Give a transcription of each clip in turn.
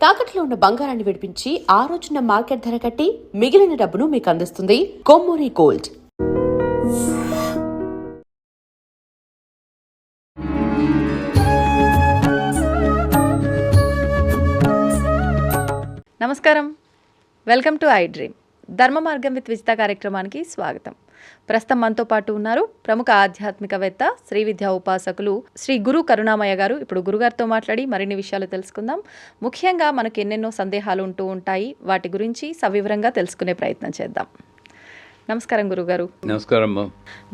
తాకట్లో ఉన్న బంగారాన్ని విడిపించి ఆ రోజున మార్కెట్ ధర కట్టి మిగిలిన డబ్బును మీకు అందిస్తుంది కొమ్మూరి గోల్డ్. నమస్కారం, వెల్కమ్ టు ఐ డ్రీమ్. ధర్మ మార్గం విత్ విజిత కార్యక్రమానికి స్వాగతం. ప్రస్తుతం మనతో పాటు ఉన్నారు ప్రముఖ ఆధ్యాత్మికవేత్త, శ్రీ విద్యా ఉపాసకులు శ్రీ గురు కరుణామయ్య గారు. ఇప్పుడు గురుగారితో మాట్లాడి మరిన్ని విషయాలు తెలుసుకుందాం. ముఖ్యంగా మనకు ఎన్నెన్నో సందేహాలు ఉంటూ ఉంటాయి, వాటి గురించి సవివరంగా తెలుసుకునే ప్రయత్నం చేద్దాం. నమస్కారం గురుగారు. నమస్కారం.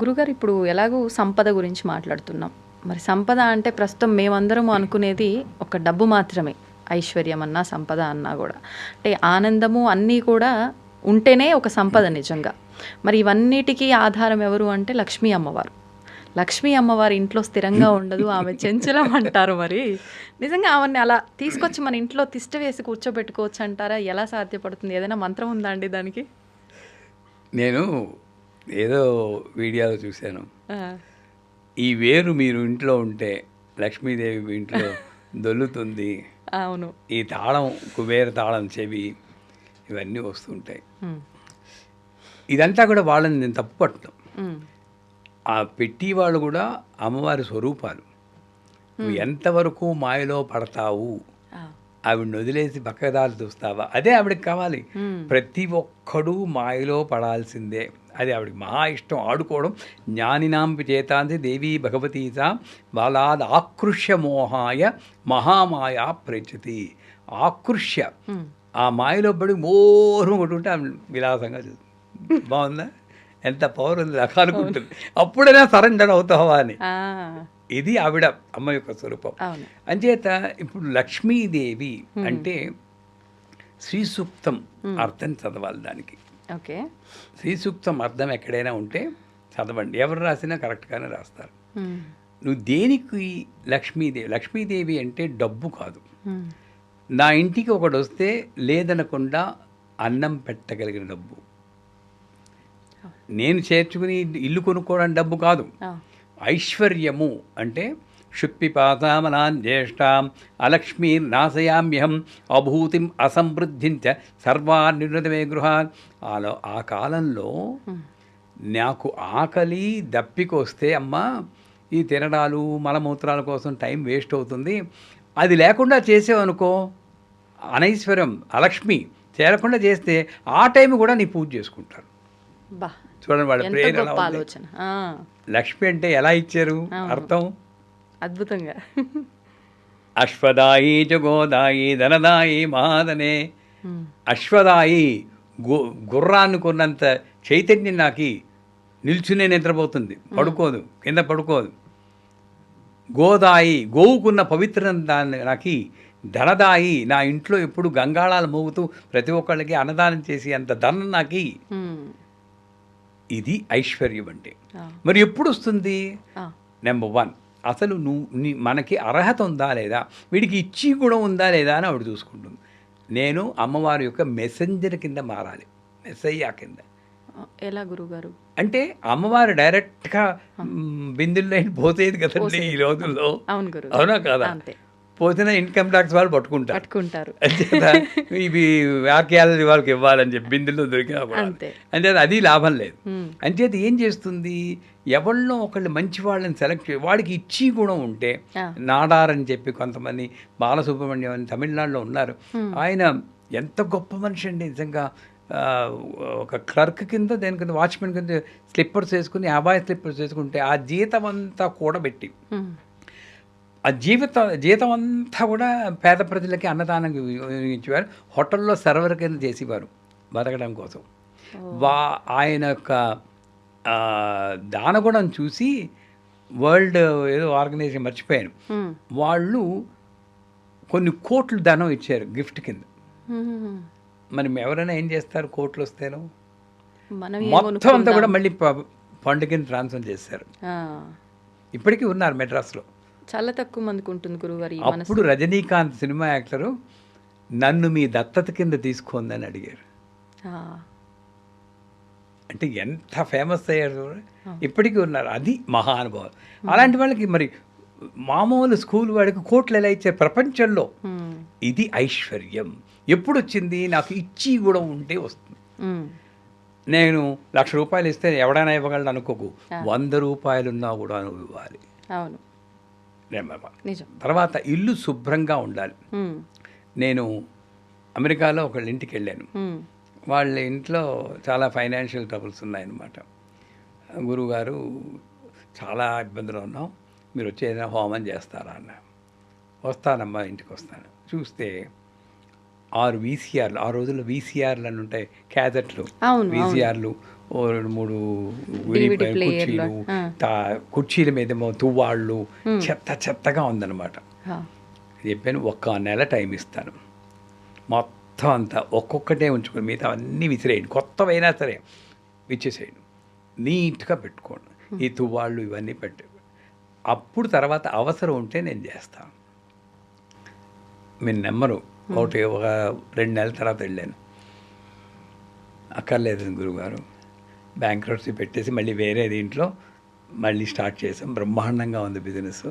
గురుగారు, ఇప్పుడు ఎలాగూ సంపద గురించి మాట్లాడుతున్నాం. మరి సంపద అంటే ప్రస్తుతం మేమందరం అనుకునేది ఒక డబ్బు మాత్రమే. ఐశ్వర్యం అన్నా సంపద అన్నా కూడా అంటే ఆనందము అన్నీ కూడా ఉంటేనే ఒక సంపద నిజంగా. మరి ఇవన్నిటికీ ఆధారం ఎవరు అంటే లక్ష్మీ అమ్మవారు. లక్ష్మీ అమ్మవారి ఇంట్లో స్థిరంగా ఉండదు, ఆమె చెంచలం అంటారు. మరి నిజంగా ఆమెని అలా తీసుకొచ్చి మన ఇంట్లో తిష్ట వేసి కూర్చోబెట్టుకోవచ్చు అంటారా? ఎలా సాధ్యపడుతుంది? ఏదైనా మంత్రం ఉందా అండి దానికి? నేను ఏదో వీడియోలో చూశాను, ఈ వేరు మీరు ఇంట్లో ఉంటే లక్ష్మీదేవి ఇంట్లో దొల్లుతుంది, అవును, ఈ తాళం కుబేర తాళం చెవి ఇవన్నీ వస్తుంటాయి. ఇదంతా కూడా వాళ్ళని నేను తప్పు పట్టడం. ఆ పెట్టి వాళ్ళు కూడా అమ్మవారి స్వరూపాలు. నువ్వు ఎంతవరకు మాయలో పడతావు, ఆవిడని వదిలేసి పక్కదారి చూస్తావా, అదే ఆవిడకి కావాలి. ప్రతి ఒక్కడూ మాయలో పడాల్సిందే, అది ఆవిడకి మహా ఇష్టం. ఆడుకోవడం. జ్ఞానినాంపి చేతాంతి దేవీ భగవతీసా బాలాద్ ఆకృష్య మోహాయ మహామాయా ప్రచతి. ఆకృష్య, ఆ మాయలో పడి మోహం కొట్టుకుంటే ఆమె విలాసంగా చూస్తుంది. బాగుందా? ఎంత పవర్ ఉంది అనుకుంటుంది. అప్పుడైనా సరెండర్ అవుతావా అని. ఇది ఆవిడ అమ్మ యొక్క స్వరూపం. అంచేత ఇప్పుడు లక్ష్మీదేవి అంటే శ్రీ సూక్తం అర్థం చదవాలి. దానికి ఓకే, శ్రీ సూక్తం అర్థం ఎక్కడైనా ఉంటే చదవండి. ఎవరు రాసినా కరెక్ట్గానే రాస్తారు. నువ్వు దేనికి లక్ష్మీదేవి? లక్ష్మీదేవి అంటే డబ్బు కాదు. నా ఇంటికి ఒకడు వస్తే లేదనకుండా అన్నం పెట్టగలిగిన డబ్బు. నేను చేర్చుకుని ఇల్లు కొనుక్కోవడానికి డబ్బు కాదు. ఐశ్వర్యము అంటే క్షుత్పిపాతామనాన్ జ్యేష్ఠాం అలక్ష్మీర్ నాశయామ్యహం అభూతిం అసమృద్ధించ సర్వాన్నిర్ణతమే గృహాన్. ఆ కాలంలో నాకు ఆకలి దప్పికొస్తే అమ్మా ఈ తినడాలు మలమూత్రాల కోసం టైం వేస్ట్ అవుతుంది, అది లేకుండా చేసేవనుకో అనైశ్వర్యం అలక్ష్మి చేరకుండా చేస్తే ఆ టైం కూడా నీ పూజ చేసుకుంటారు. చూడండి వాళ్ళ ప్రేయర్ ఎలా ఉంది. లక్ష్మి అంటే ఎలా ఇచ్చారు అర్థం అద్భుతంగా. అశ్వదాయి చ గోదాయి ధనదాయి మహాదనే. అశ్వదాయి గుర్రాన్ని కొన్నంత చైతన్యం నాకు నిల్చునే నిద్రపోతుంది, పడుకోదు, కింద పడుకోదు. గోదాయి గోవుకున్న పవిత్ర దాన్ని నాకు. ధనదాయి నా ఇంట్లో ఎప్పుడు గంగాళాలు మోగుతూ ప్రతి ఒక్కళ్ళకి అన్నదానం చేసి అంత ధనం నాకు. ఇది ఐశ్వర్యం అంటే. మరి ఎప్పుడు వస్తుంది? నెంబర్ 1, అసలు మనకి అర్హత ఉందా లేదా, వీడికి ఇచ్చి కూడా ఉందా లేదా అని ఆవిడ చూసుకుంటుంది. నేను అమ్మవారి యొక్క మెసెంజర్ కింద మారాలి, మెస్సయ్యా కింద. ఎలా గురుగారు? అంటే అమ్మవారు డైరెక్ట్గా బిందుల్లో పోసేది కదండి ఈ రోజుల్లో. అవునా కాదా? పోసిన ఇన్కమ్ ట్యాక్స్ వాళ్ళు పట్టుకుంటారు. అంచేత ఇవి వాక్యాలు వాళ్ళకి ఇవ్వాలని చెప్పి బిందుల్లో దొరికినా కూడా అంచేత అది లాభం లేదు. అంచేత ఏం చేస్తుంది, ఎవరిలో ఒకళ్ళు మంచి వాళ్ళని సెలెక్ట్ చేసి వాడికి ఇచ్చి గుణం ఉంటే, నాడార్ అని చెప్పి కొంతమంది, బాలసుబ్రహ్మణ్యం అని తమిళనాడులో ఉన్నారు, ఆయన ఎంత గొప్ప మనిషి అండి నిజంగా. ఒక క్లర్క్ కింద దేని కింద వాచ్మెన్ కింద స్లిప్పర్స్ వేసుకుని, అబాయ్ స్లిప్పర్స్ వేసుకుంటే ఆ జీతం అంతా కూడబెట్టి ఆ జీతం అంతా కూడా పేద ప్రజలకి అన్నదానం ఇచ్చేవారు. హోటల్లో సర్వర్ కింద చేసేవారు బతకడం కోసం. ఆయన యొక్క దానగుణం చూసి వరల్డ్ ఏదో ఆర్గనైజేషన్ మర్చిపోయాను, వాళ్ళు కొన్ని కోట్లు ధనం ఇచ్చారు గిఫ్ట్ కింద. మరి ఎవరైనా ఏం చేస్తారు కోట్లు వస్తేనో? మొత్తం అంతా కూడా మళ్ళీ ఫండ్ కింద ట్రాన్స్ఫర్ చేశారు. ఇప్పటికీ ఉన్నారు మెడ్రాస్లో. చాలా తక్కువ మందికి ఉంటుంది గురుగారు. అప్పుడు రజనీకాంత్ సినిమా యాక్టరు నన్ను మీ దత్తత కింద తీసుకోందని అడిగారు. అంటే ఎంత ఫేమస్ అయ్యారు, ఇప్పటికీ ఉన్నారు. అది మహానుభావం. అలాంటి వాళ్ళకి మరి మామూలు స్కూల్ వాడికి కోట్లు ఎలా ఇచ్చారు ప్రపంచంలో. ఇది ఐశ్వర్యం. ఎప్పుడు వచ్చింది? నాకు ఇచ్చి కూడా ఉంటే వస్తుంది. నేను ₹1,00,000 ఇస్తే ఎవడైనా ఇవ్వగలడు అనుకోకు. 100 రూపాయలున్నా కూడా నువ్వు ఇవ్వాలి. అవును, నిజం. తర్వాత ఇల్లు శుభ్రంగా ఉండాలి. నేను అమెరికాలో ఒకళ్ళ ఇంటికి వెళ్ళాను. వాళ్ళ ఇంట్లో చాలా ఫైనాన్షియల్ ట్రబుల్స్ ఉన్నాయన్నమాట. గురువుగారు చాలా ఇబ్బందులు ఉన్నాం, మీరు వచ్చి ఏదైనా హోమం చేస్తారా అన్న. వస్తానమ్మా, ఇంటికి వస్తాను. చూస్తే 6 వీసీఆర్లు, ఆ రోజుల్లో వీసీఆర్లు అని ఉంటాయి, క్యాసెట్లు, వీసీఆర్లు, 2-3 కుర్చీలు, కుర్చీల మీదేమో తువ్వాళ్ళు, చెత్తగా ఉందన్నమాట. చెప్పాను, 1 నెల టైం ఇస్తాను, మొత్తం అంతా ఒక్కొక్కటే ఉంచుకొని మిగతా అన్నీ విసిరేయండి, కొత్తవైనా సరే విచ్చేసేయండి, నీట్గా పెట్టుకోండి, ఈ తువ్వాళ్ళు ఇవన్నీ పెట్టు. అప్పుడు తర్వాత అవసరం ఉంటే నేను చేస్తాను. మీరు నెమ్మరు. ఒక 2 నెలల తర్వాత వెళ్ళాను. అక్కర్లేదు గురువుగారు, బ్యాంక్రప్సీ పెట్టేసి మళ్ళీ వేరే దీంట్లో మళ్ళీ స్టార్ట్ చేసాం, బ్రహ్మాండంగా ఉంది బిజినెస్,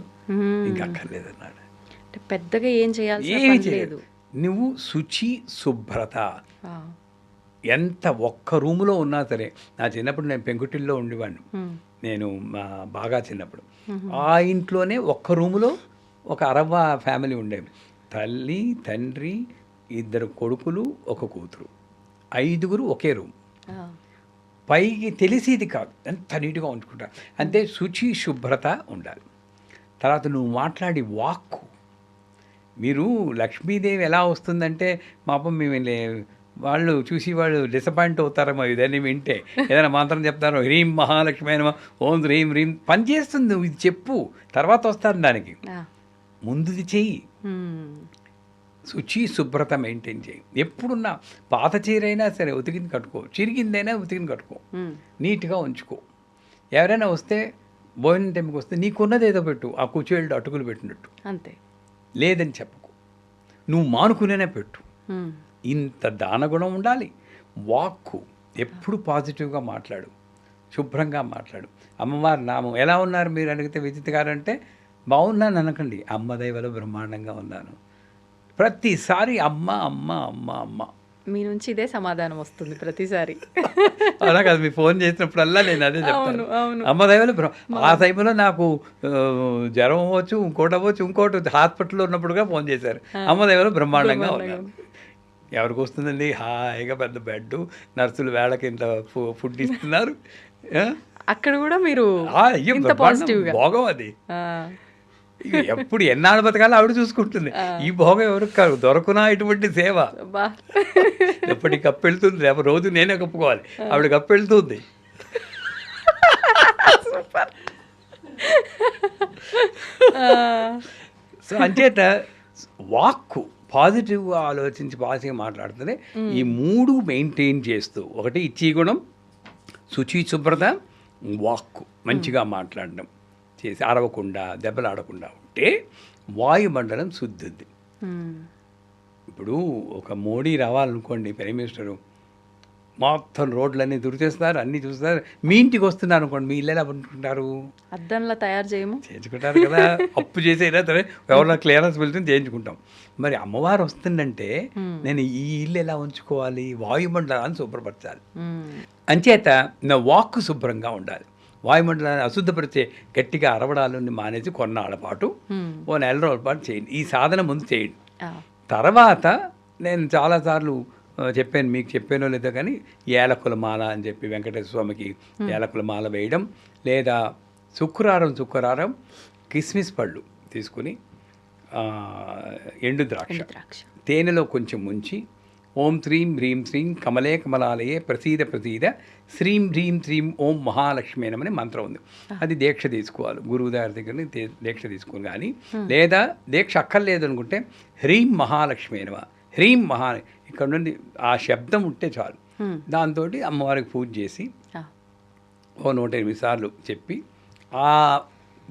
ఇంకా అక్కర్లేదు అన్నాడు. పెద్దగా ఏం చేయాలి, ఏమి చేయలేదు. నువ్వు శుచి శుభ్రత, ఎంత ఒక్క రూములో ఉన్నా సరే. నా చిన్నప్పుడు నేను పెంకుటిల్లో ఉండేవాడిని, నేను బాగా చిన్నప్పుడు. ఆ ఇంట్లోనే ఒక్క రూములో ఒక అరవ్వ ఫ్యామిలీ ఉండేవి. తల్లి, తండ్రి, 2 కొడుకులు, 1 కూతురు, 5గురు ఒకే రూమ్. పైకి తెలిసేది కాదు, ఎంత నీట్గా ఉంచుకుంటారు. అంతే శుచి శుభ్రత ఉండాలి. తర్వాత నువ్వు మాట్లాడి వాక్కు. మీరు లక్ష్మీదేవి ఎలా వస్తుందంటే, పాపం మేము వాళ్ళు చూసి వాళ్ళు డిసప్పాయింట్ అవుతారేమో ఇదని వింటే. ఏదైనా మంత్రం చెప్తారో, హ్రీం మహాలక్ష్మి అయినా, ఓం హ్రీం హ్రీం పని చేస్తుంది. నువ్వు ఇది చెప్పు, తర్వాత వస్తాను దానికి, ముందుది చెయ్యి. శుచి శుభ్రత మెయింటైన్ చేయి. ఎప్పుడున్నా పాత చీరైనా సరే ఉతికింది కట్టుకో, చిరిగిందైనా ఉతికింది కట్టుకో, నీట్గా ఉంచుకో. ఎవరైనా వస్తే భోజనం టైంకి వస్తే నీకున్నది ఏదో పెట్టు, ఆ కుచేళ్ళు అటుకులు పెట్టినట్టు, అంతే. లేదని చెప్పకు, నువ్వు మానుకునేనే పెట్టు. ఇంత దానగుణం ఉండాలి. వాక్కు ఎప్పుడు పాజిటివ్గా మాట్లాడు, శుభ్రంగా మాట్లాడు. అమ్మవారి నామం ఎలా ఉన్నారు మీరు అడిగితే, విజిత్ గారు అంటే బాగున్నాను అనకండి, అమ్మ దైవలో బ్రహ్మాండంగా ఉన్నాను. ప్రతిసారి అమ్మ అమ్మ అమ్మ అమ్మ, మీ నుంచి ఇదే సమాధానం వస్తుంది ప్రతిసారి. అలా కాదు, మీ ఫోన్ చేసినప్పుడల్లా నేను అదే చెప్తాను, అమ్మ దైవలో. ఆ టైంలో నాకు జ్వరం అవ్వచ్చు, ఇంకోటి హాస్పిటల్లో ఉన్నప్పుడుగా ఫోన్ చేశారు, అమ్మ దైవలో బ్రహ్మాండంగా ఉన్నాను. ఎవరికి వస్తుందండి, హాయిగా పెద్ద బెడ్, నర్సులు వేళకి ఇంత ఫుడ్ ఇస్తున్నారు. అక్కడ కూడా మీరు భోగం అది. ఎప్పుడు ఎన్నాళ్ళు బతకాలో ఆవిడ చూసుకుంటుంది. ఈ భోగం ఎవరికి కాదు, దొరకునా ఇటువంటి సేవ. ఎప్పటికి కప్పు వెళ్తుంది, రోజు నేనే కప్పుకోవాలి, ఆవిడ కప్పు వెళ్తుంది. సో అంచేత వాక్కు పాజిటివ్గా ఆలోచించి పాజిటివ్గా మాట్లాడుతుంది. ఈ 3 మెయింటైన్ చేస్తూ, ఒకటి ఇచ్చి గుణం, శుచి శుభ్రత, వాక్కు మంచిగా మాట్లాడడం చేసి, అరవకుండా దెబ్బలాడకుండా ఉంటే వాయుమండలం శుద్ధి. ఇప్పుడు ఒక మోడీ రావాలనుకోండి, ప్రైమ్ మినిస్టరు, మొత్తం రోడ్లన్నీ దురిచేస్తారు, అన్నీ చూస్తారు. మీ ఇంటికి వస్తున్నారు అనుకోండి, మీ ఇల్లు ఎలా పండుకుంటారు? అద్దంలా తయారు చేయించుకుంటారు కదా, అప్పు చేసైనా సరే ఎవరైనా క్లియరెన్స్ వెళ్తుంది చేయించుకుంటాం. మరి అమ్మవారు వస్తుందంటే నేను ఈ ఇల్లు ఎలా ఉంచుకోవాలి, వాయుమండలాన్ని శుభ్రపరచాలి. అంచేత నా వాక్కు శుభ్రంగా ఉండాలి. వాయుమండలాన్ని అశుద్ధపరిచే గట్టిగా అరవడాలని మానేసి కొన్నాళ్ళ పాటు, 1 నెల రోజుల పాటు చేయండి. ఈ సాధన ముందు చేయండి. తర్వాత నేను చాలాసార్లు చెప్పాను, మీకు చెప్పానో లేదో కానీ, ఏలకుల మాల అని చెప్పి వెంకటేశ్వర స్వామికి ఏలకుల మాల వేయడం, లేదా శుక్రవారం కిస్మిస్ పళ్ళు తీసుకుని, ఎండు ద్రాక్ష తేనెలో కొంచెం ముంచి, ఓం శ్రీం హ్రీం శ్రీం కమలే కమలాలయే ప్రసీద శ్రీం హ్రీం శ్రీం ఓం మహాలక్ష్మి అని మంత్రం ఉంది. అది దీక్ష తీసుకోవాలి, గురువు గారి దగ్గర దీక్ష తీసుకుని. కానీ లేదా దీక్ష అక్కర్లేదు అనుకుంటే హ్రీం మహాలక్ష్మి నమః, హ్రీం ఇక్కడ నుండి ఆ శబ్దం ఉంటే చాలు. దాంతో అమ్మవారికి పూజ చేసి 108 సార్లు చెప్పి ఆ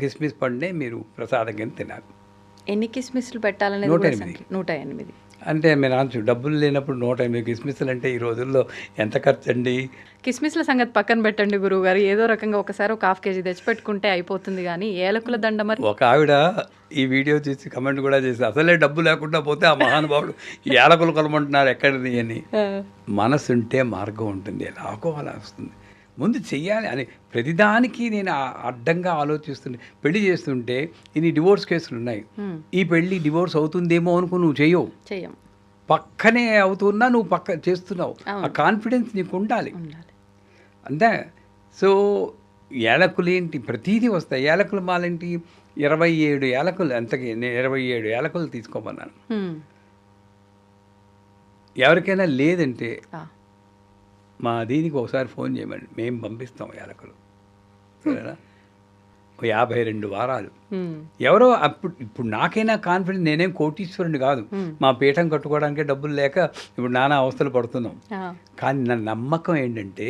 కిస్మిస్ పండునే మీరు ప్రసాదం కింద తినాలి. ఎన్ని కిస్మిస్లు పెట్టాలనేది 108. అంటే మీరు అనొచ్చు డబ్బులు లేనప్పుడు 180 కిస్మిస్లు అంటే ఈ రోజుల్లో ఎంత ఖర్చు అండి? కిస్మిస్ల సంగతి పక్కన పెట్టండి గురువుగారు, ఏదో రకంగా ఒకసారి ఒక 1/2 కేజీ తెచ్చిపెట్టుకుంటే అయిపోతుంది, కానీ ఏలకుల దండ మరి. ఒక ఆవిడ ఈ వీడియో చూసి కమెంట్ కూడా చేసి అసలే డబ్బు లేకుండా పోతే ఆ మహానుభావుడు ఏలకులు కొలమంటున్నారు ఎక్కడిది అని. మనసు ఉంటే మార్గం ఉంటుంది, ఎలాగో అలా వస్తుంది. ముందు చెయ్యాలి అని ప్రతిదానికి నేను అడ్డంగా ఆలోచిస్తుంటే పెళ్లి చేస్తుంటే ఇన్ని డివోర్స్ కేసులు ఉన్నాయి. ఈ పెళ్ళి డివోర్స్ అవుతుందేమో అనుకుని నువ్వు చెయ్యం, పక్కనే అవుతున్నా నువ్వు పక్క చేస్తున్నావు. ఆ కాన్ఫిడెన్స్ నీకు ఉండాలి అంతే. సో ఏలకులు ఏంటి, ప్రతీదీ వస్తాయి. ఏలకులు మాలేంటి 27 ఏలకులు, అంతకి నేను 27 ఏలకులు తీసుకోమన్నాను. ఎవరికైనా లేదంటే మా దీనికి ఒకసారి ఫోన్ చేయమండి, మేము పంపిస్తాం ఏలకులు. సరేనా? 52 వారాలు. ఎవరో ఇప్పుడు నాకైనా కాన్ఫిడెన్స్, నేనేం కోటీశ్వరుని కాదు, మా పీఠం కట్టుకోవడానికే డబ్బులు లేక ఇప్పుడు నానా అవస్థలు పడుతున్నాం. కానీ నా నమ్మకం ఏంటంటే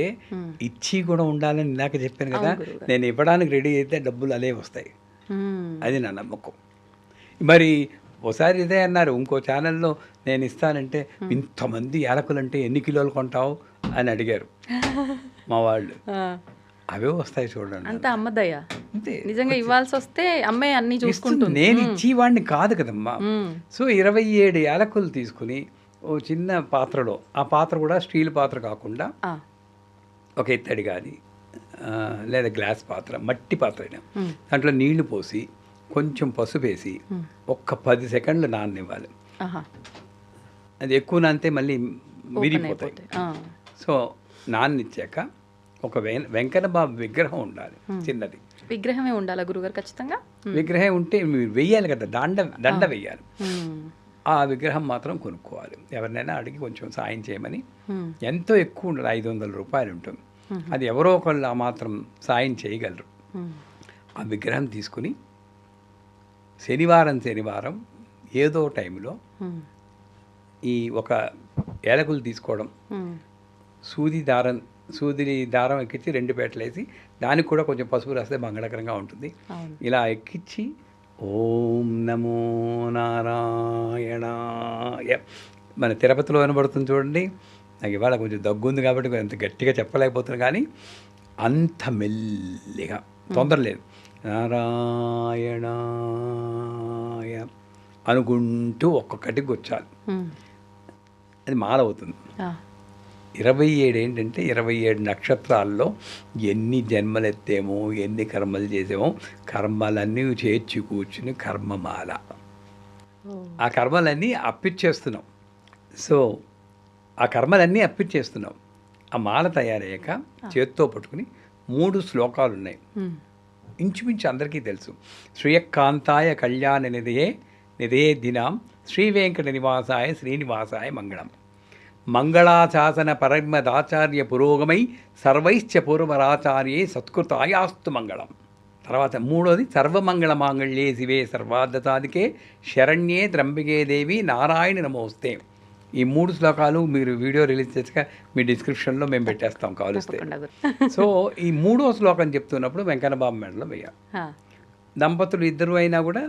ఇచ్చి కూడా ఉండాలని ఇందాక చెప్పాను కదా, నేను ఇవ్వడానికి రెడీ అయితే డబ్బులు అలే వస్తాయి. అది నా నమ్మకం. మరి ఒకసారి ఇదే అన్నారు ఇంకో ఛానల్లో, నేను ఇస్తానంటే ఇంతమంది యాలకులు అంటే ఎన్ని కిలోలు కొంటావు అని అడిగారు మా వాళ్ళు. అవే వస్తాయి చూడండి, అంత అమ్మదయ్యా. నిజంగా ఇవ్వాల్సి వస్తే అమ్మాయి అన్ని చూసుకుంటుంది. నేను ఇచ్చేవాడిని కాదు కదమ్మా. సో 27 యాలకులు తీసుకుని ఓ చిన్న పాత్రలో, ఆ పాత్ర కూడా స్టీల్ పాత్ర కాకుండా ఒక ఇత్తడి కానీ లేదా గ్లాస్ పాత్ర, మట్టి పాత్ర అయినా, దాంట్లో నీళ్లు పోసి కొంచెం పసుపు వేసి ఒక్క 10 సెకండ్లు నాననివ్వాలి. అది ఎక్కువ నానితే మళ్ళీ విరిగిపోతాయి. సో నాన్నిచ్చాక ఒక వెంకన్న బాబు విగ్రహం ఉండాలి, చిన్నది విగ్రహమే ఉండాలి గురుగారు ఖచ్చితంగా. విగ్రహం ఉంటే మీరు వెయ్యాలి కదా, దండ వెయ్యాలి. ఆ విగ్రహం మాత్రం కొనుక్కోవాలి, ఎవరినైనా అడిగి కొంచెం సాయం చేయమని. ఎంతో ఎక్కువ ఉండదు, 500 రూపాయలు ఉంటుంది. అది ఎవరో ఒకళ్ళు ఆ మాత్రం సాయం చేయగలరు. ఆ విగ్రహం తీసుకుని శనివారం ఏదో టైంలో ఈ ఒక ఏలకులు తీసుకోవడం, సూది దారం ఎక్కించి 2 పేటలు వేసి దానికి కూడా కొంచెం పసుపు రాస్తే మంగళకరంగా ఉంటుంది. ఇలా ఎక్కించి ఓం నమో నారాయణాయ, మన తిరుపతిలో వినబడుతుంది చూడండి. నాకు ఇవాళ కొంచెం దగ్గుంది కాబట్టి అంత గట్టిగా చెప్పలేకపోతున్నాను, కానీ అంత మెల్లిగా, తొందర లేదు, నారాయణాయ అనుకుంటూ ఒక్కొక్కటి కూర్చోాలి. అది మాల అవుతుంది. 27 ఏంటంటే 27 నక్షత్రాల్లో ఎన్ని జన్మలెత్తేమో, ఎన్ని కర్మలు చేసామో, కర్మలన్నీ చేర్చి కూర్చుని కర్మమాల, ఆ కర్మలన్నీ అప్పిచ్చేస్తున్నాం. సో ఆ కర్మలన్నీ అప్పిచ్చేస్తున్నాం. ఆ మాల తయారయ్యాక చేత్తో పట్టుకుని 3 శ్లోకాలు ఉన్నాయి, ఇంచుమించు అందరికీ తెలుసు. శ్రీయకాంతాయ కళ్యాణ నిధే దినాం శ్రీ వెంకట నివాసాయ శ్రీనివాసాయ మంగళం. మంగళాశాసన పరమదాచార్య పురోగమై సర్వైశ్చ పూర్వరాచార్యే సత్కృతాయాస్తు మంగళం. తర్వాత 3వది సర్వమంగళ మాంగళ్యే శివే సర్వార్థసాధికే శరణ్యే త్రంబికే దేవి నారాయణ నమోస్తే. ఈ 3 శ్లోకాలు మీరు వీడియో రిలీజ్ చేసాక మీ డిస్క్రిప్షన్లో మేము పెట్టేస్తాం కావలిస్తే. సో ఈ 3వ శ్లోకం చెప్తున్నప్పుడు వెంకన్న బాబు మెడలో వేయాలి. దంపతులు ఇద్దరు అయినా కూడా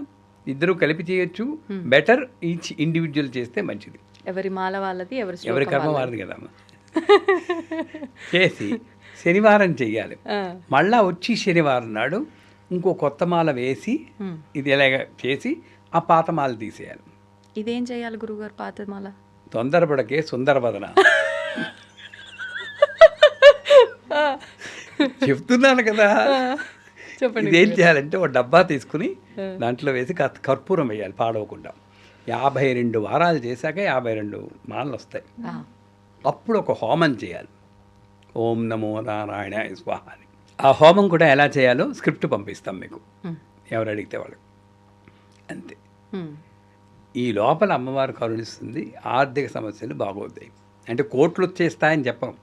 ఇద్దరు కలిపి చేయొచ్చు, బెటర్ ఈచ్ ఇండివిజువల్ చేస్తే మంచిది. ఎవరి మాల వాళ్ళది, ఎవరి కర్మ వారిది కదమ్మా. చేసి శనివారం చెయ్యాలి. మళ్ళా వచ్చి శనివారం నాడు ఇంకో కొత్త మాల వేసి ఇది ఎలాగ చేసి ఆ పాత మాల తీసేయాలి. ఇదేం చేయాలి గురుగారు పాత మాల? తొందరపడకే సుందరవదన చెప్తున్నాను కదా. ఇదేం చేయాలంటే ఒక డబ్బా తీసుకుని దాంట్లో వేసి కర్పూరం వేయాలి పాడవకుండా. 52 వారాలు చేశాక 52 మాలలు వస్తాయి. అప్పుడు ఒక హోమం చేయాలి, ఓం నమో నారాయణ స్వాహ అని. ఆ హోమం కూడా ఎలా చేయాలో స్క్రిప్ట్ పంపిస్తాం మీకు, ఎవరు అడిగితే వాళ్ళు. అంతే. ఈ లోపల అమ్మవారు కరుణిస్తుంది, ఆర్థిక సమస్యలు బాగోతాయి. అంటే కోట్లు వచ్చేస్తాయని చెప్పం,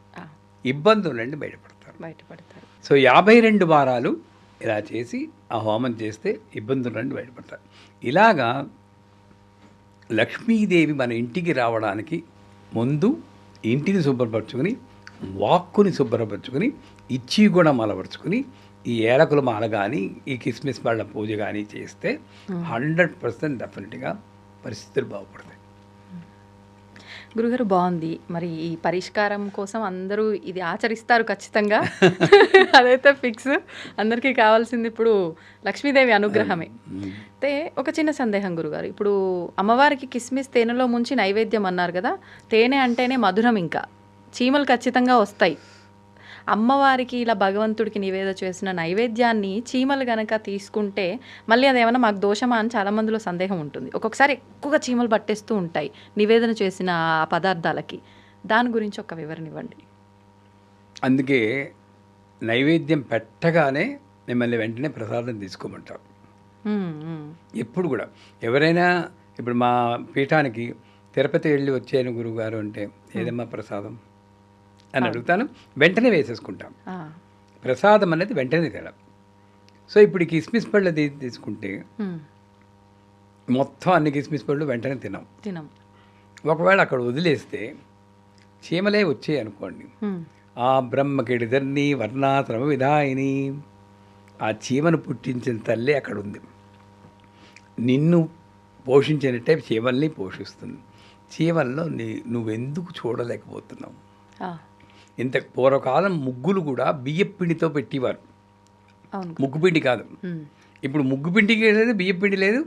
ఇబ్బందుల నుండి బయటపడతారు. సో 52 వారాలు ఇలా చేసి ఆ హోమం చేస్తే ఇబ్బందుల నుండి బయటపడతారు. ఇలాగా లక్ష్మీదేవి మన ఇంటికి రావడానికి ముందు ఇంటిని శుభ్రపరచుకుని, వాక్కుని శుభ్రపరచుకుని, ఇచ్చి కూడా మలపరుచుకుని, ఈ ఏలకుల మాల కానీ ఈ కిస్మిస్ పళ్ళ పూజ కానీ చేస్తే 100% డెఫినెట్గా పరిస్థితులు బాగుపడతాయి. గురుగారు బాగుంది. మరి ఈ పరిష్కారం కోసం అందరూ ఇది ఆచరిస్తారు ఖచ్చితంగా. అదైతే ఫిక్స్. అందరికీ కావాల్సింది ఇప్పుడు లక్ష్మీదేవి అనుగ్రహమే. అయితే ఒక చిన్న సందేహం గురుగారు, ఇప్పుడు అమ్మవారికి కిస్మిస్ తేనెలో ముంచి నైవేద్యం అన్నారు కదా, తేనె అంటేనే మధురం, ఇంకా చీమలు ఖచ్చితంగా వస్తాయి. అమ్మవారికి ఇలా భగవంతుడికి నివేద చేసిన నైవేద్యాన్ని చీమలు గనక తీసుకుంటే మళ్ళీ అదేమన్నా మాకు దోషమా అని చాలా మందిలో సందేహం ఉంటుంది. ఒక్కొక్కసారి ఎక్కువగా చీమలు పట్టేస్తూ ఉంటాయి నివేదన చేసిన ఆ పదార్థాలకి. దాని గురించి ఒక వివరణ ఇవ్వండి. అందుకే నైవేద్యం పెట్టగానే మిమ్మల్ని వెంటనే ప్రసాదం తీసుకోమంటారు. ఎప్పుడు కూడా ఎవరైనా ఇప్పుడు మా పీఠానికి తిరుపతి వెళ్ళి వచ్చాను గురువుగారు అంటే ఏదమ్మా ప్రసాదం అని అడుగుతాను, వెంటనే వేసేసుకుంటాం. ప్రసాదం అనేది వెంటనే తినడం. సో ఇప్పుడు ఈ కిస్మిస్ పళ్ళు తీసుకుంటే మొత్తం అన్ని కిస్మిస్ పళ్ళు వెంటనే తినం. ఒకవేళ అక్కడ వదిలేస్తే చీమలే వచ్చాయి అనుకోండి, ఆ బ్రహ్మకిడిదర్ని వర్ణాశ్రమ విధాయిని, ఆ చీమను పుట్టించిన తల్లి అక్కడ ఉంది. నిన్ను పోషించినట్టే చీమల్ని పోషిస్తుంది. చీమల్లో నువ్వెందుకు చూడలేకపోతున్నావు? ఇంత పూర్వకాలం ముగ్గులు కూడా బియ్యపిండితో పెట్టేవారు, ముగ్గుపిండి కాదు. ఇప్పుడు ముగ్గుపిండికి లేదు, బియ్యపిండి లేదు,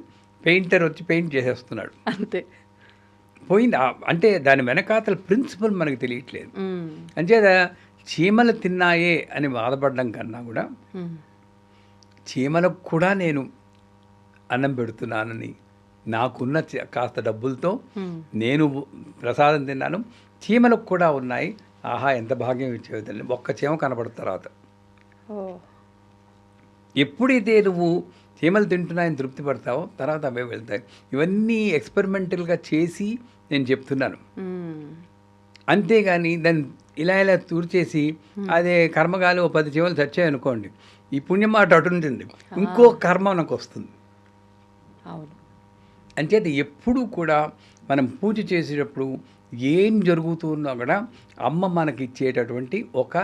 పెయింటర్ వచ్చి పెయింట్ చేసేస్తున్నాడు, అంతే పోయింది. అంటే దాని వెనకాతల ప్రిన్సిపల్ మనకు తెలియట్లేదు. అంచేత చీమలు తిన్నాయే అని బాధపడడం కన్నా కూడా చీమలకు కూడా నేను అన్నం పెడుతున్నానని, నాకున్న కాస్త డబ్బులతో నేను ప్రసాదం తిన్నాను, చీమలకు కూడా ఉన్నాయి, ఆహా ఎంత భాగ్యం ఇచ్చేది. ఒక్క చీమ కనపడిన తర్వాత ఎప్పుడైతే నువ్వు చీమలు తింటున్నాయని తృప్తి పడతావో తర్వాత అవే వెళ్తాయి. ఇవన్నీ ఎక్స్పెరిమెంటల్గా చేసి నేను చెప్తున్నాను. అంతేగాని దాన్ని ఇలా తూర్చేసి అదే కర్మగాలి 10 చీమలు చచ్చాయనుకోండి, ఈ పుణ్యం మాట అటు ఉంటుంది, ఇంకో కర్మ నాకు వస్తుంది. అంచేత ఎప్పుడూ కూడా మనం పూజ చేసేటప్పుడు ఏం జరుగుతున్నా కూడా అమ్మ మనకి ఇచ్చేటటువంటి ఒక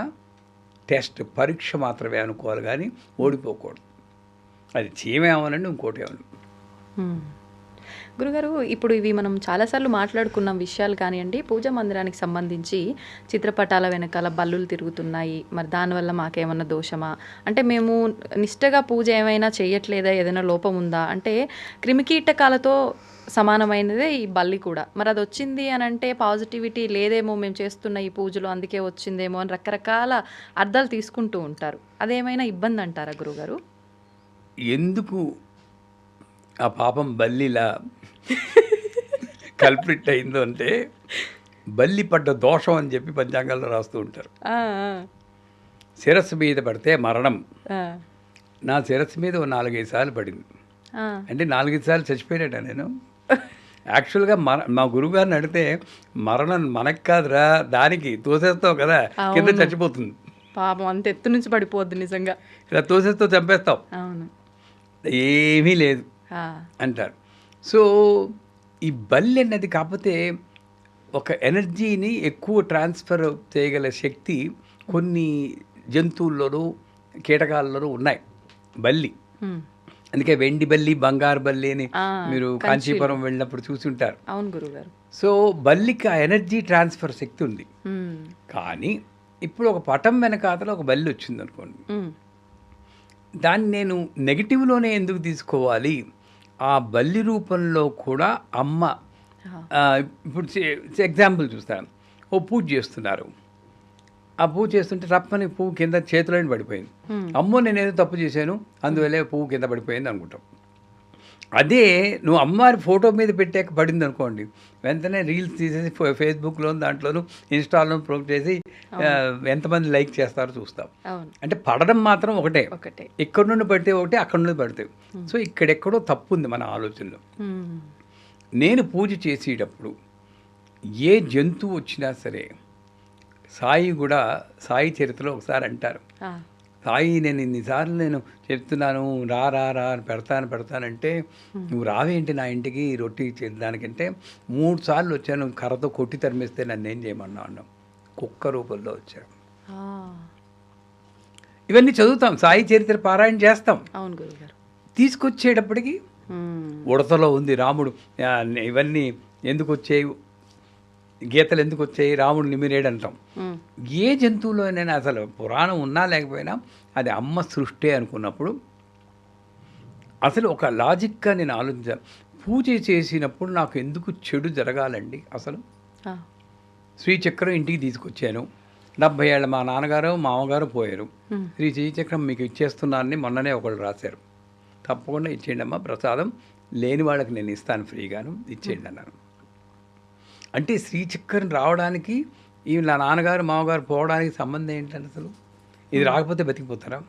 టెస్ట్, పరీక్ష మాత్రమే అనుకోవాలి, కానీ ఓడిపోకూడదు. అది చీమే అవ్వాలండి, ఇంకోటి అవ్వాలి. గురుగారు, ఇప్పుడు ఇవి మనం చాలాసార్లు మాట్లాడుకున్నాం విషయాలు కానివ్వండి. పూజా మందిరానికి సంబంధించి చిత్రపటాల వెనకాల బల్లులు తిరుగుతున్నాయి, మరి దానివల్ల మాకేమన్నా దోషమా, అంటే మేము నిష్టగా పూజ ఏమైనా చేయట్లేదా, ఏదైనా లోపం ఉందా, అంటే క్రిమికీటకాలతో సమానమైనదే ఈ బల్లి కూడా. మరి అది వచ్చింది అని అంటే పాజిటివిటీ లేదేమో మేము చేస్తున్న ఈ పూజలో, అందుకే వచ్చిందేమో అని రకరకాల అర్థాలు తీసుకుంటూ ఉంటారు. అదేమైనా ఇబ్బంది అంటారా గురుగారు? ఎందుకు ఆ పాపం బల్లిలా కల్ప్రిట్ అయిందో అంటే, బల్లి పడ్డ దోషం అని చెప్పి పంచాంగాల్లో రాస్తూ ఉంటారు. శిరస్సు మీద పడితే మరణం. నా శిరస్సు మీద 4-5 సార్లు పడింది. అంటే 4-5 సార్లు చచ్చిపోయినట్ట నేను. యాక్చువల్గా మా గురువుగారిని అడిగితే, మరణం మనకు కాదురా, దానికి తోసేస్తావు కదా, కింద చచ్చిపోతుంది. పాపం అంత ఎత్తు నుంచి పడిపోద్ది నిజంగా, ఇలా తోసేస్తావు చంపేస్తావు, ఏమీ లేదు అంటారు. సో ఈ బల్లి అన్నది కాకపోతే ఒక ఎనర్జీని ఎక్కువ ట్రాన్స్ఫర్ చేయగల శక్తి కొన్ని జంతువుల్లోనూ కీటకాల్లోనూ ఉన్నాయి బల్లి. అందుకే వెండి బల్లి, బంగారు బల్లి అని మీరు కాంచీపురం వెళ్ళినప్పుడు చూసి ఉంటారు. అవును గురుగారు. సో బల్లికి ఆ ఎనర్జీ ట్రాన్స్ఫర్ శక్తి ఉంది. కానీ ఇప్పుడు ఒక పటం వెనకాతలో ఒక బల్లి వచ్చింది అనుకోండి, దాన్ని నేను నెగిటివ్లోనే ఎందుకు తీసుకోవాలి? ఆ బల్లి రూపంలో కూడా అమ్మ, ఇప్పుడు ఎగ్జాంపుల్ చూస్తాను, ఓ పూజ చేస్తున్నారు, ఆ పువ్వు చేస్తుంటే తప్పని పువ్వు కింద చేతిలోనే పడిపోయింది. అమ్మో నేనేదో తప్పు చేశాను అందువల్లే పువ్వు కింద పడిపోయింది అనుకుంటాం. అదే నువ్వు అమ్మవారి ఫోటో మీద పెట్టాక పడింది అనుకోండి, వెంటనే రీల్స్ తీసేసి ఫేస్బుక్లోను దాంట్లోనూ ఇన్స్టాలోను ప్రొమోట్ చేసి ఎంతమంది లైక్ చేస్తారో చూస్తాం. అంటే పడడం మాత్రం ఒకటే, ఎక్కడి నుండి పడితే ఒకటే, అక్కడి నుండి పడితే. సో ఇక్కడెక్కడో తప్పు ఉంది మన ఆలోచనలో. నేను పూజ చేసేటప్పుడు ఏ జంతువు వచ్చినా సరే, సాయి కూడా సాయి చరిత్రలో ఒకసారి అంటారు, సాయి నేను ఇన్నిసార్లు నేను చెప్తున్నాను రా రా రా అని పెడతానంటే నువ్వు రావేంటి నా ఇంటికి రొట్టి చేద్దానికంటే 3 సార్లు వచ్చాను, కర్రతో కొట్టి తరిమిస్తే నన్ను ఏం చేయమన్నా అన్నాం, కుక్క రూపంలో వచ్చాను. ఇవన్నీ చదువుతాం, సాయి చరిత్ర పారాయణ చేస్తాం. అవును గురుగారు. తీసుకొచ్చేటప్పటికి ఉడతలో ఉంది రాముడు, ఇవన్నీ ఎందుకు వచ్చాయి గీతలు ఎందుకు వచ్చాయి, రాముడు నిమిరేడు అంటాం. ఏ జంతువులోనైనా అసలు పురాణం ఉన్నా లేకపోయినా అది అమ్మ సృష్టి అనుకున్నప్పుడు అసలు ఒక లాజిక్గా నేను ఆలోచించాను. పూజ చేసినప్పుడు నాకు ఎందుకు చెడు జరగాలండి అసలు? శ్రీచక్రం ఇంటికి తీసుకొచ్చాను, 70 ఏళ్ళ మా నాన్నగారు మామగారు పోయారు, శ్రీచక్రం మీకు ఇచ్చేస్తున్నానని మొన్ననే ఒకళ్ళు రాశారు, తప్పకుండా ఇచ్చేయండి అమ్మా, ప్రసాదం లేని వాళ్ళకి నేను ఇస్తాను ఫ్రీగాను, ఇచ్చేయండి అన్నాను. అంటే శ్రీచక్రం రావడానికి ఈ నా నాన్నగారు మామగారు పోవడానికి సంబంధం ఏంటంటే అసలు ఇది రాకపోతే బతికిపోతారా?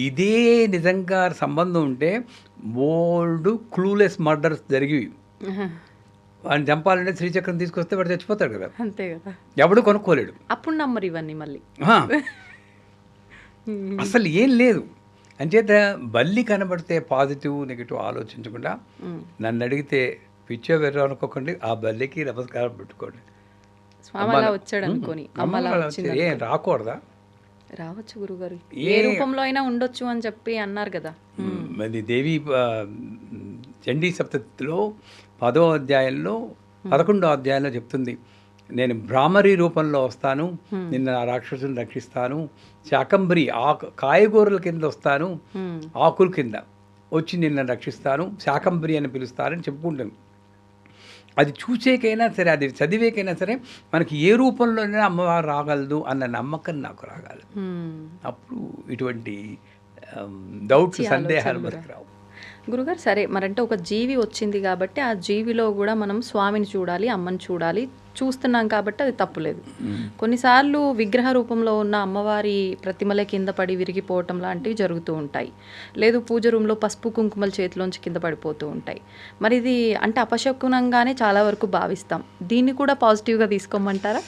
ఇదే నిజంగా సంబంధం ఉంటే బోల్డ్ క్లూలెస్ మర్డర్స్ జరిగి వాడిని చంపాలంటే శ్రీచక్రం తీసుకొస్తే వాడు చచ్చిపోతాడు కదా, అంతే కదా, ఎవడు కొనుక్కోలేడు. అప్పుడు నమ్మరు ఇవన్నీ మళ్ళీ. అసలు ఏం లేదు. అంచేత బల్లి కనబడితే పాజిటివ్ నెగిటివ్ ఆలోచించకుండా నన్ను అడిగితే పిచ్చో వెర్ర అనుకోకండి, ఆ బల్లికి నమస్కారం పెట్టుకోండి. స్వామి అలా వచ్చాడు అనుకోని ఏం రాకూడదా? రావచ్చు గురుగారు, ఏ రూపంలో అయినా ఉండొచ్చు అని చెప్పి అన్నారు కదా. అది దేవి చండీ సప్తతిలో 10వ అధ్యాయంలో 11వ అధ్యాయంలో చెప్తుంది, నేను భ్రామరి రూపంలో వస్తాను, నిన్న ఆ రాక్షసుని రక్షిస్తాను, శాకంబరి కాయగూరల కింద వస్తాను, ఆకుల కింద వచ్చి నిన్న రక్షిస్తాను, శాకంబరి అని పిలుస్తారని చెప్పుకుంటాను. అది చూసేకైనా సరే, అది చదివేకైనా సరే మనకి ఏ రూపంలోనైనా అమ్మవారు రాగలదు అన్న నమ్మకం నాకు రాగాలి. అప్పుడు ఇటువంటి డౌట్స్ సందేహాలు మనకు రావు. గురుగారు సరే, మరంటే ఒక జీవి వచ్చింది కాబట్టి ఆ జీవిలో కూడా మనం స్వామిని చూడాలి, అమ్మని చూడాలి, చూస్తున్నాం కాబట్టి అది తప్పులేదు. కొన్నిసార్లు విగ్రహ రూపంలో ఉన్న అమ్మవారి ప్రతిమలే కింద పడి విరిగిపోవటం లాంటివి జరుగుతూ ఉంటాయి, లేదు పూజ రూమ్లో పసుపు కుంకుమల చేతిలోంచి కింద పడిపోతూ ఉంటాయి. మరి ఇది అంటే అపశకునంగానే చాలా వరకు భావిస్తాం, దీన్ని కూడా పాజిటివ్గా తీసుకోమంటారా?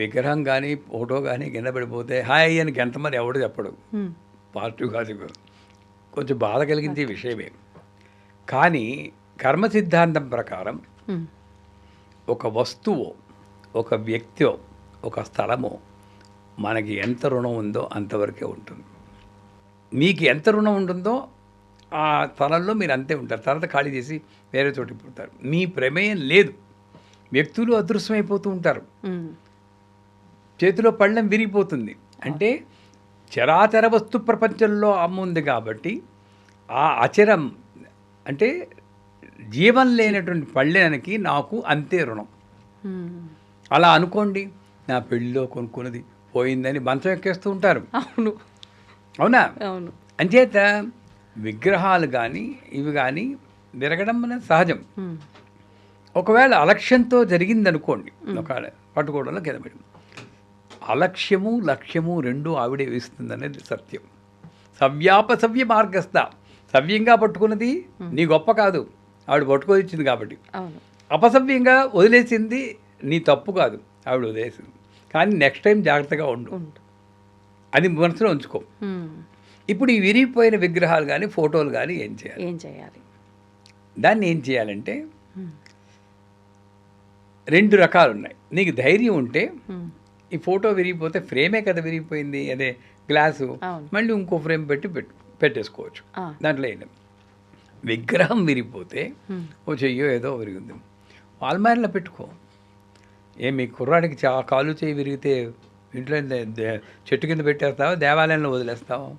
విగ్రహం కానీ ఫోటో కానీ కింద పడిపోతే హాయ్ అని ఎంతమంది ఎవడు చెప్పడు, పాజిటివ్ కాదు, కొంచెం బాధ కలిగించే విషయమే. కానీ కర్మ సిద్ధాంతం ప్రకారం ఒక వస్తువు, ఒక వ్యక్తి, ఒక స్థలము మనకి ఎంత రుణం ఉందో అంతవరకే ఉంటుంది. మీకు ఎంత రుణం ఉంటుందో ఆ స్థలంలో మీరు అంతే ఉంటారు, తర్వాత ఖాళీ చేసి వేరే చోటికి పోతారు. మీ ప్రమేయం లేదు. వ్యక్తులు అదృశ్యమైపోతూ ఉంటారు, చేతిలో పళ్ళెం విరిగిపోతుంది. అంటే చరాచర వస్తు ప్రపంచంలో అమ్మ ఉంది కాబట్టి ఆ అచరం అంటే జీవం లేనటువంటి పళ్ళెనికి నాకు అంతే రుణం. అలా అనుకోండి, నా పెళ్ళిలో కొనుక్కున్నది పోయిందని మంచం ఎక్కేస్తూ ఉంటారు. అవునా? అంచేత విగ్రహాలు కానీ ఇవి కానీ విరగడం అనేది సహజం. ఒకవేళ అలక్ష్యంతో జరిగిందనుకోండి, ఒక పట్టుకోవడంలో కింద పడి, అలక్ష్యము లక్ష్యము రెండు ఆవిడే వేస్తుంది అనేది సత్యం. సవ్య మార్గస్థ, సవ్యంగా పట్టుకున్నది నీ గొప్ప కాదు, ఆవిడ పట్టుకొని ఇచ్చింది కాబట్టి. అపసవ్యంగా వదిలేసింది నీ తప్పు కాదు, ఆవిడ వదిలేసింది. కానీ నెక్స్ట్ టైం జాగ్రత్తగా ఉండు, అది మనసులో ఉంచుకో. ఇప్పుడు ఈ విరిగిపోయిన విగ్రహాలు కానీ ఫోటోలు కానీ ఏం చేయాలి? దాన్ని ఏం చేయాలంటే 2 రకాలు ఉన్నాయి. నీకు ధైర్యం ఉంటే ఈ ఫోటో విరిగిపోతే ఫ్రేమే కదా విరిగిపోయింది, అదే గ్లాసు, మళ్ళీ ఇంకో ఫ్రేమ్ పెట్టేసుకోవచ్చు, దాంట్లో ఏంటి. విగ్రహం విరిగిపోతే ఓ చెయ్యో ఏదో విరిగింది, వాల్మారిలో పెట్టుకో. మీ కుర్రాడికి కాలు చేయి విరిగితే ఇంట్లో చెట్టు కింద పెట్టేస్తావా, దేవాలయంలో వదిలేస్తావా?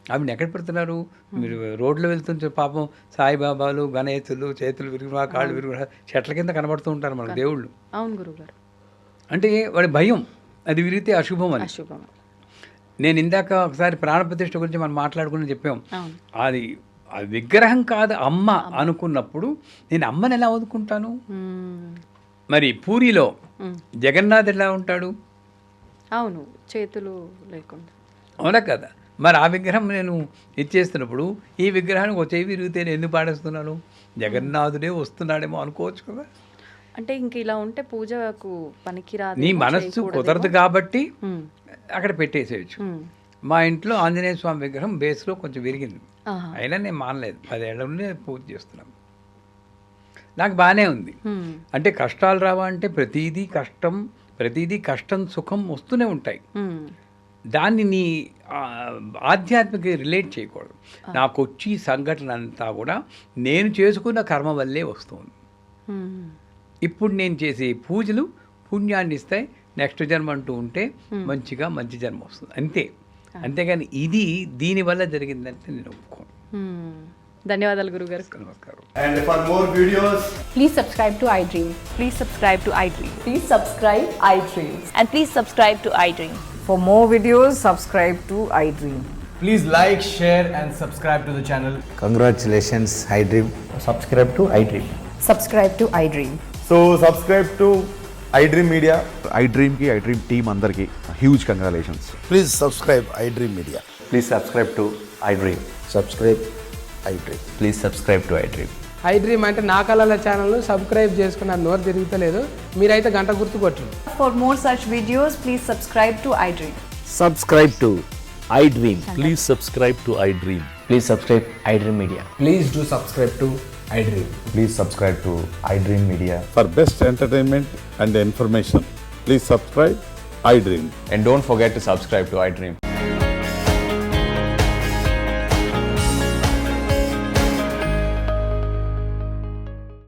ఆవిడని ఎక్కడ పెడుతున్నారు? మీరు రోడ్లో వెళ్తుంటే పాపం సాయిబాబాలు, గణేశులు, చేతులు విరిగిన కాళ్ళు విరిగిన చెట్ల కింద కనబడుతూ ఉంటారు మనకు దేవుళ్ళు. అవును గురుగారు. అంటే వాడి భయం, అది విరిగితే అశుభం అని. నేను ఇందాక ఒకసారి ప్రాణప్రతిష్ఠ గురించి మనం మాట్లాడుకుని చెప్పాం. అది విగ్రహం కాదు అమ్మ అనుకున్నప్పుడు నేను అమ్మని ఎలా వదుకుంటాను? మరి పూరిలో జగన్నాథ్ ఎలా ఉంటాడు? అవును, చేతులు లేకుండా. అవునా కదా? మరి ఆ విగ్రహం నేను ఇచ్చేస్తున్నప్పుడు ఈ విగ్రహానికి ఒక చెవి విరిగితే నేను ఎందుకు పాడేస్తున్నాను? జగన్నాథుడే వస్తున్నాడేమో అనుకోవచ్చు కదా. అంటే ఇంక ఇలా ఉంటే పూజకు పనికిరాదు, నీ మనస్సు కుదరదు కాబట్టి అక్కడ పెట్టేసేయచ్చు. మా ఇంట్లో ఆంజనేయ స్వామి విగ్రహం బేస్లో కొంచెం విరిగింది, అయినా నేను మానలేదు, 10 ఏళ్ల నుండి పూజ చేస్తున్నాను, నాకు బాగానే ఉంది. అంటే కష్టాలు రావా అంటే ప్రతిదీ కష్టం సుఖం వస్తూనే ఉంటాయి. దాన్ని నీ ఆధ్యాత్మిక రిలేట్ చేయకూడదు. నాకు వచ్చి సంఘటన అంతా కూడా నేను చేసుకున్న కర్మ వల్లే వస్తుంది. ఇప్పుడు నేను చేసే పూజలు పుణ్యాన్ని ఇస్తాయి, నెక్స్ట్ జన్మ అంటూ ఉంటే మంచిగా మంచి జన్మ వస్తుంది అంతే. అంతేగాని ఇది దీనివల్ల జరిగిందంటే నేను ఒప్పుకోను. ధన్యవాదాలు గురుగారు. నమస్కారం. And for more videos, Please subscribe to iDream. Please subscribe to iDream. Please subscribe iDream. And please subscribe to iDream. For more videos, subscribe to iDream. please like, share, and subscribe to the channel. Congratulations, iDream. Subscribe to iDream. Subscribe to iDream. So subscribe to iDream Media. iDream की iDream team अंदर की huge congratulations. Please subscribe iDream Media. Please subscribe to iDream. Subscribe iDream. Please subscribe to iDream. iDream అంటే నా కళల ఛానల్ను subscribe చేసుకున్న నోరు తిరుగుతలేదు, మీరైతే గంట గుర్తు కొట్టండి. For more such videos, please subscribe to iDream. Subscribe to iDream. Please subscribe to iDream. Please subscribe iDream Media. Please do subscribe to iDream. Please subscribe to iDream Media. For best entertainment and information, please subscribe iDream. And don't forget to subscribe to iDream.